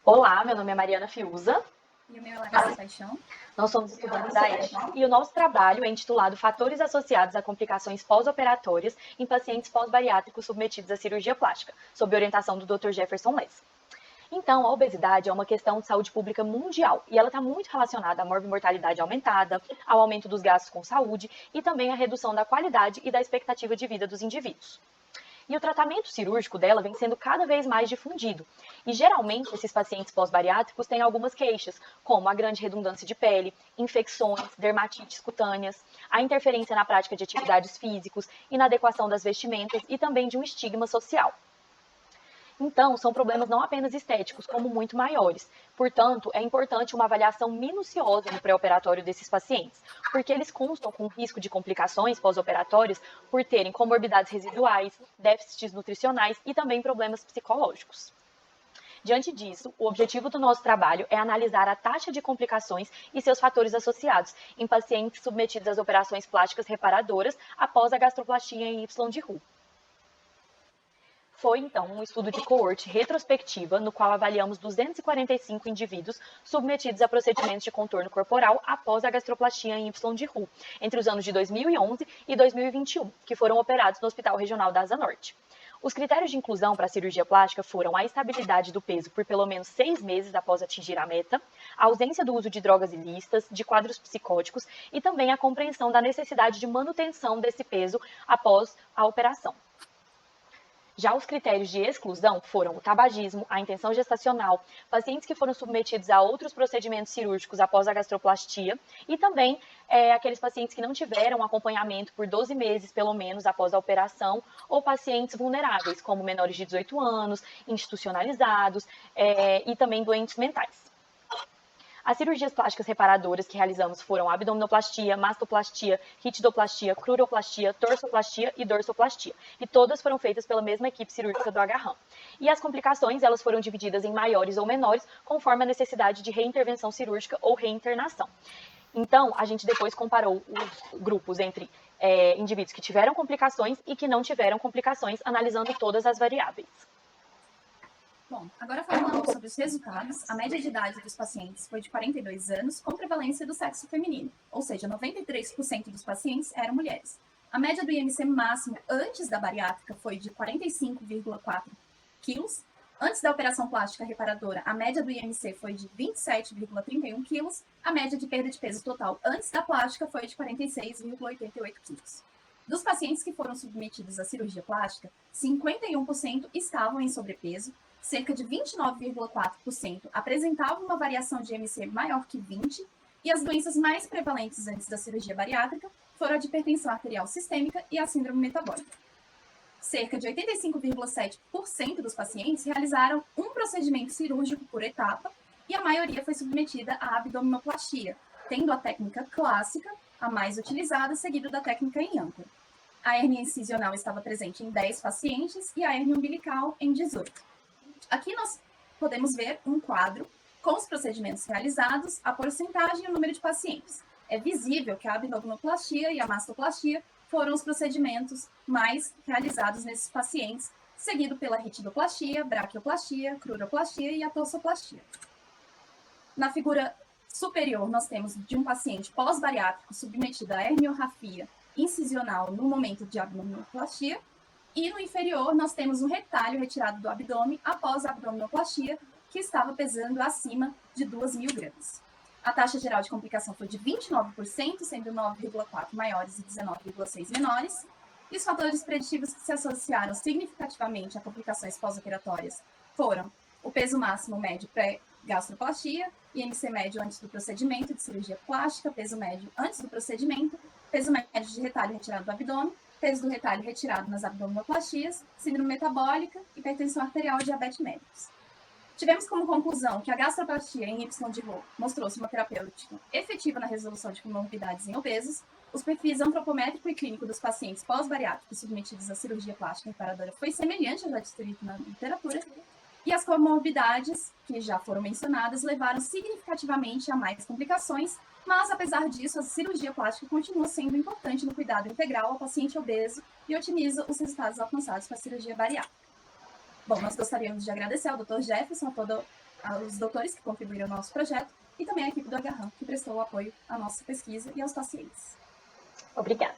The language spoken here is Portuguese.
Olá, meu nome é Mariana Fiuza. E o meu é Larissa Paixão. Nós somos estudantes da ESH e o nosso trabalho é intitulado Fatores associados a complicações pós-operatórias em pacientes pós-bariátricos submetidos à cirurgia plástica, sob orientação do Dr. Jefferson Less. Então, a obesidade é uma questão de saúde pública mundial e ela está muito relacionada à morbimortalidade aumentada, ao aumento dos gastos com saúde e também à redução da qualidade e da expectativa de vida dos indivíduos. E o tratamento cirúrgico dela vem sendo cada vez mais difundido. E geralmente esses pacientes pós-bariátricos têm algumas queixas, como a grande redundância de pele, infecções, dermatites cutâneas, a interferência na prática de atividades físicas, inadequação das vestimentas e também de um estigma social. Então, são problemas não apenas estéticos, como muito maiores. Portanto, é importante uma avaliação minuciosa no pré-operatório desses pacientes, porque eles constam com risco de complicações pós-operatórias por terem comorbidades residuais, déficits nutricionais e também problemas psicológicos. Diante disso, o objetivo do nosso trabalho é analisar a taxa de complicações e seus fatores associados em pacientes submetidos às operações plásticas reparadoras após a gastroplastia em Y de Roux. Foi, então, um estudo de coorte retrospectiva, no qual avaliamos 245 indivíduos submetidos a procedimentos de contorno corporal após a gastroplastia em Y de Roux, entre os anos de 2011 e 2021, que foram operados no Hospital Regional da Asa Norte. Os critérios de inclusão para a cirurgia plástica foram a estabilidade do peso por pelo menos 6 meses após atingir a meta, a ausência do uso de drogas ilícitas, de quadros psicóticos e também a compreensão da necessidade de manutenção desse peso após a operação. Já os critérios de exclusão foram o tabagismo, a intenção gestacional, pacientes que foram submetidos a outros procedimentos cirúrgicos após a gastroplastia e também aqueles pacientes que não tiveram acompanhamento por 12 meses, pelo menos, após a operação, ou pacientes vulneráveis, como menores de 18 anos, institucionalizados e também doentes mentais. As cirurgias plásticas reparadoras que realizamos foram abdominoplastia, mastoplastia, ritidoplastia, cruroplastia, torsoplastia e dorsoplastia. E todas foram feitas pela mesma equipe cirúrgica do Agarram. E as complicações, elas foram divididas em maiores ou menores, conforme a necessidade de reintervenção cirúrgica ou reinternação. Então, a gente depois comparou os grupos entre indivíduos que tiveram complicações e que não tiveram complicações, analisando todas as variáveis. Bom, agora falando sobre os resultados, a média de idade dos pacientes foi de 42 anos, com prevalência do sexo feminino, ou seja, 93% dos pacientes eram mulheres. A média do IMC máximo antes da bariátrica foi de 45,4 quilos. Antes da operação plástica reparadora, a média do IMC foi de 27,31 quilos. A média de perda de peso total antes da plástica foi de 46,88 quilos. Dos pacientes que foram submetidos à cirurgia plástica, 51% estavam em sobrepeso, cerca de 29,4% apresentavam uma variação de IMC maior que 20, e as doenças mais prevalentes antes da cirurgia bariátrica foram a de hipertensão arterial sistêmica e a síndrome metabólica. Cerca de 85,7% dos pacientes realizaram um procedimento cirúrgico por etapa, e a maioria foi submetida à abdominoplastia, tendo a técnica clássica, a mais utilizada, seguido da técnica em âncora. A hérnia incisional estava presente em 10 pacientes e a hérnia umbilical em 18. Aqui nós podemos ver um quadro com os procedimentos realizados, a porcentagem e o número de pacientes. É visível que a abdominoplastia e a mastoplastia foram os procedimentos mais realizados nesses pacientes, seguido pela ritidoplastia, braquioplastia, cruroplastia e a torsoplastia. Na figura superior, nós temos de um paciente pós-bariátrico submetido a herniorrafia incisional no momento de abdominoplastia, e no inferior, nós temos um retalho retirado do abdômen após a abdominoplastia, que estava pesando acima de 2.000 gramas. A taxa geral de complicação foi de 29%, sendo 9,4% maiores e 19,6% menores. E os fatores preditivos que se associaram significativamente a complicações pós-operatórias foram o peso máximo médio pré-gastroplastia, IMC médio antes do procedimento de cirurgia plástica, peso médio antes do procedimento, peso médio de retalho retirado do abdômen, peso do retalho retirado nas abdominoplastias, síndrome metabólica, hipertensão arterial e diabetes mellitus. Tivemos como conclusão que a gastroplastia em Y de Roux mostrou-se uma terapêutica efetiva na resolução de comorbidades em obesos. Os perfis antropométrico e clínico dos pacientes pós-bariátricos submetidos à cirurgia plástica reparadora foi semelhante ao já descrito na literatura, e as comorbidades, que já foram mencionadas, levaram significativamente a mais complicações, mas, apesar disso, a cirurgia plástica continua sendo importante no cuidado integral ao paciente obeso e otimiza os resultados alcançados com a cirurgia bariátrica. Bom, nós gostaríamos de agradecer ao Dr. Jefferson, a toda aos doutores que contribuíram ao nosso projeto e também à equipe do Agarram, que prestou o apoio à nossa pesquisa e aos pacientes. Obrigada.